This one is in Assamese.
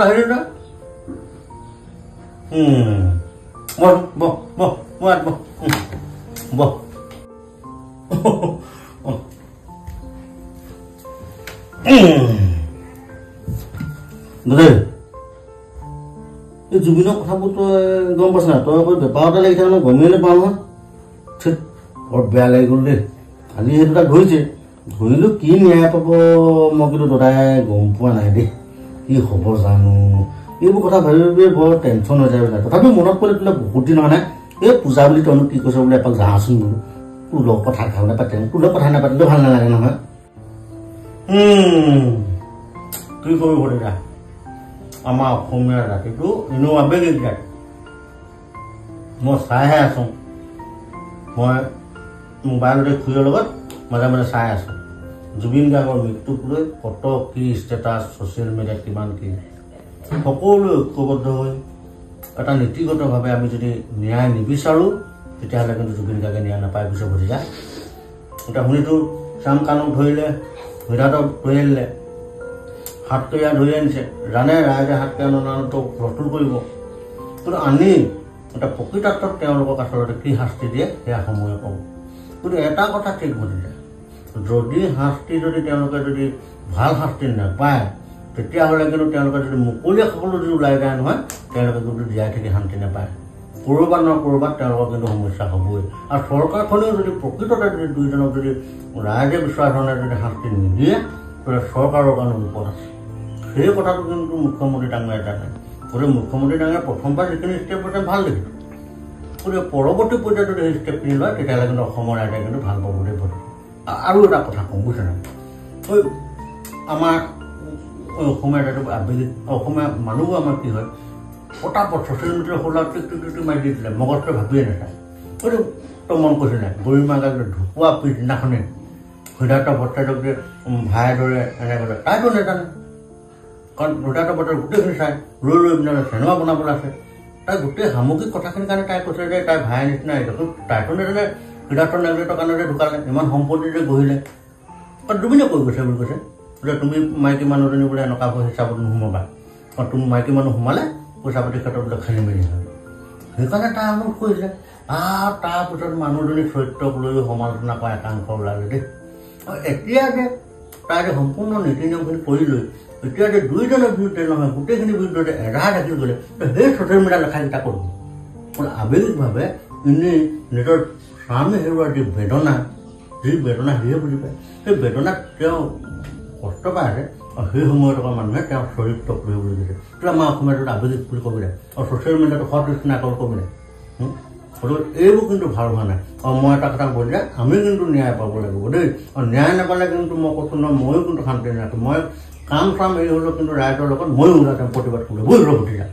ঘৰত আহিলি তই বহ বহ বহ বহ বহ এই জুবিনৰ কথাবোৰ তই গম পাইছ না তই আকৌ বেপাৰতে লাগি থাক গমেই নাপাওঁ নহয় ঠিক বৰ বেয়া লাগি গ'ল দেই কালি সেইটো তাক ধৰিছে ধৰিলো কি ন্যায় পাব মই কিন্তু দাদাই গম পোৱা নাই দেই কি হ'ব জানো এইবোৰ কথা ভাবি ভাবি বৰ টেনশ্যন হৈ যায় বোলে তথাপিও মনত পৰিলে তোলে বহুত দিন হোৱা নাই এই পূজা বুলি তইনো কি কৈছ বোলে এপাক যাওঁচোন বোলো তোৰ লগত কথা নাপাতে তোৰ লগত কথা নাপাতিলেও ভাল নালাগে নহয় কি কৰিব দাদা আমাৰ অসমীয়া জাতিটো এনেও আৱেগিক জাতি মই চাইহে আছোঁ মই মোবাইলতে খুৰীৰ লগত মাজে মাজে চাই আছোঁ জুবিন গাৰ্গৰ মৃত্যুক লৈ কত কি ষ্টেটাছ ছ'চিয়েল মিডিয়াত কিমান কি সকলোৱে ঐক্যবদ্ধ হৈ এটা নীতিগতভাৱে আমি যদি ন্যায় নিবিচাৰোঁ তেতিয়াহ'লে কিন্তু জুবিন গাৰ্গে ন্যায় নাপায় পিছত বুজি যায় এতিয়া শুনিতো শ্যাম কানুক ধৰিলে হীৰাদক ধৰি আনিলে হাতকেৰীয়া ধৰি আনিছে জানে ৰাইজে হাতকেৰীয়া ননাটো প্ৰস্তুত কৰিব কিন্তু আনি এটা প্ৰকৃতাৰ্থত তেওঁলোকক আচলতে কি শাস্তি দিয়ে সেয়া সময়ে ক'ব কিন্তু এটা কথা ঠিক বুজিলে যদি শাস্তি যদি তেওঁলোকে যদি ভাল শাস্তি নাপায় তেতিয়াহ'লে কিন্তু তেওঁলোকে যদি মুকলি সকলো যদি ওলাই যায় নহয় তেওঁলোকে কিন্তু জীয়াই থাকি শান্তি নাপায় ক'ৰবাত নহয় ক'ৰবাত তেওঁলোকৰ কিন্তু সমস্যা হ'বই আৰু চৰকাৰখনেও যদি প্ৰকৃততে যদি দুইজনক যদি ৰাইজে বিচৰা ধৰণে যদি শাস্তি নিদিয়ে তেতিয়া চৰকাৰৰ কাৰণে বিপদ আছে সেই কথাটো কিন্তু মুখ্যমন্ত্ৰী ডাঙৰীয়াই জানে গতিকে মুখ্যমন্ত্ৰী ডাঙৰীয়াই প্ৰথমবাৰ যিখিনি ষ্টেপ লৈছে ভাল দেখিছোঁ গতিকে পৰৱৰ্তী পৰ্যায়ত যদি সেই ষ্টেপখিনি লয় তেতিয়াহ'লে কিন্তু অসমৰ ৰাইজে কিন্তু ভাল পাব বুলি ভাবিছোঁ আৰু এটা কথা কওঁ বুজিছে নাই আমাৰ অসমীয়া জাতিটো আবেলি অসমীয়া মানুহবোৰ আমাৰ কি হয় পটাপট ছ'চিয়েল মিডিয়াৰ খোলা টিকটি মাৰি দি দিলে মগজটোৱে ভাবিয়ে নাচায় গতিকে তই মন কৰিছে নাই গৰিমা গাৰ্গে ঢুকুৱা পিছদিনাখনে সিদ্ধাৰ্থ ভট্টাচাৰ্যক যে ভাইৰ দৰে এনেকৈ তাইতো নাজানে কাৰণ সিদ্ধাৰ্থ ভট্টাচাৰ্য গোটেইখিনি চাই ৰৈ পিনে চিনেমা বনাবলৈ আছে তাই গোটেই সামগ্ৰিক কথাখিনিৰ কাৰণে তাই কৈছে যে তাই ভাইৰ নিচিনা দেখোন তাইতো নাজানে সিদ্ধাৰ্থ নাগৰিকৰ কাৰণে যে ঢুকালে ইমান সম্পত্তি যে গঢ়িলে কাৰণ জুবিনে কৈ গৈছে বুলি কৈছে যে তুমি মাইকী মানুহজনী বোলে এনেকুৱা হিচাপত নোসোমাবা কাৰণ তুমি মাইকী মানুহ সোমালে পইচা পাতিৰ ক্ষেত্ৰত বোলে খেলি মেলি হয় সেইকাৰণে তাই আমোদ কৰিছে তাৰপিছত মানুহজনী চৰিত্ৰক লৈ সমালোচনা কৰা একাংশ ওলালে দেই এতিয়া যে তাই যে সম্পূৰ্ণ নীতি নিয়মখিনি কৰি লৈ এতিয়া যে দুইজনৰ বিৰুদ্ধে নহয় গোটেইখিনিৰ বিৰুদ্ধে এৰা থাকি গ'লে সেই ছ'চিয়েল মিডিয়া লেখাকেইটা কৰিব আৱেগিকভাৱে এনেই নিজৰ স্বামী হেৰুৱাৰ যি বেদনা সিয়ে বুজি পায় সেই বেদনাত তেওঁ কষ্ট পাই আছে আৰু সেই সময়ত থকা মানুহে তেওঁৰ চৰিত্ৰক লৈ বুলি কৈছে তেতিয়া আমাৰ অসমীয়াত আৱেগিক বুলি ক'বি নাই আৰু ছ'চিয়েল মিডিয়াটো সদৃষ্টি আকল ক'বি নাই গতিকে এইবোৰ কিন্তু ভাল হোৱা নাই আৰু মই এটা কথা কৈ যে আমি কিন্তু ন্যায় পাব লাগিব দেই আৰু ন্যায় নাপালে কিন্তু মই কৈছোঁ নহয় ময়ো কিন্তু শান্তি নাথাকোঁ মই কাম চাম এই হ'লেও কিন্তু ৰাইজৰ লগত ময়ো ওলাইছোঁ প্ৰতিবাদ কৰিবলৈ বুজিলোঁ ভতিজা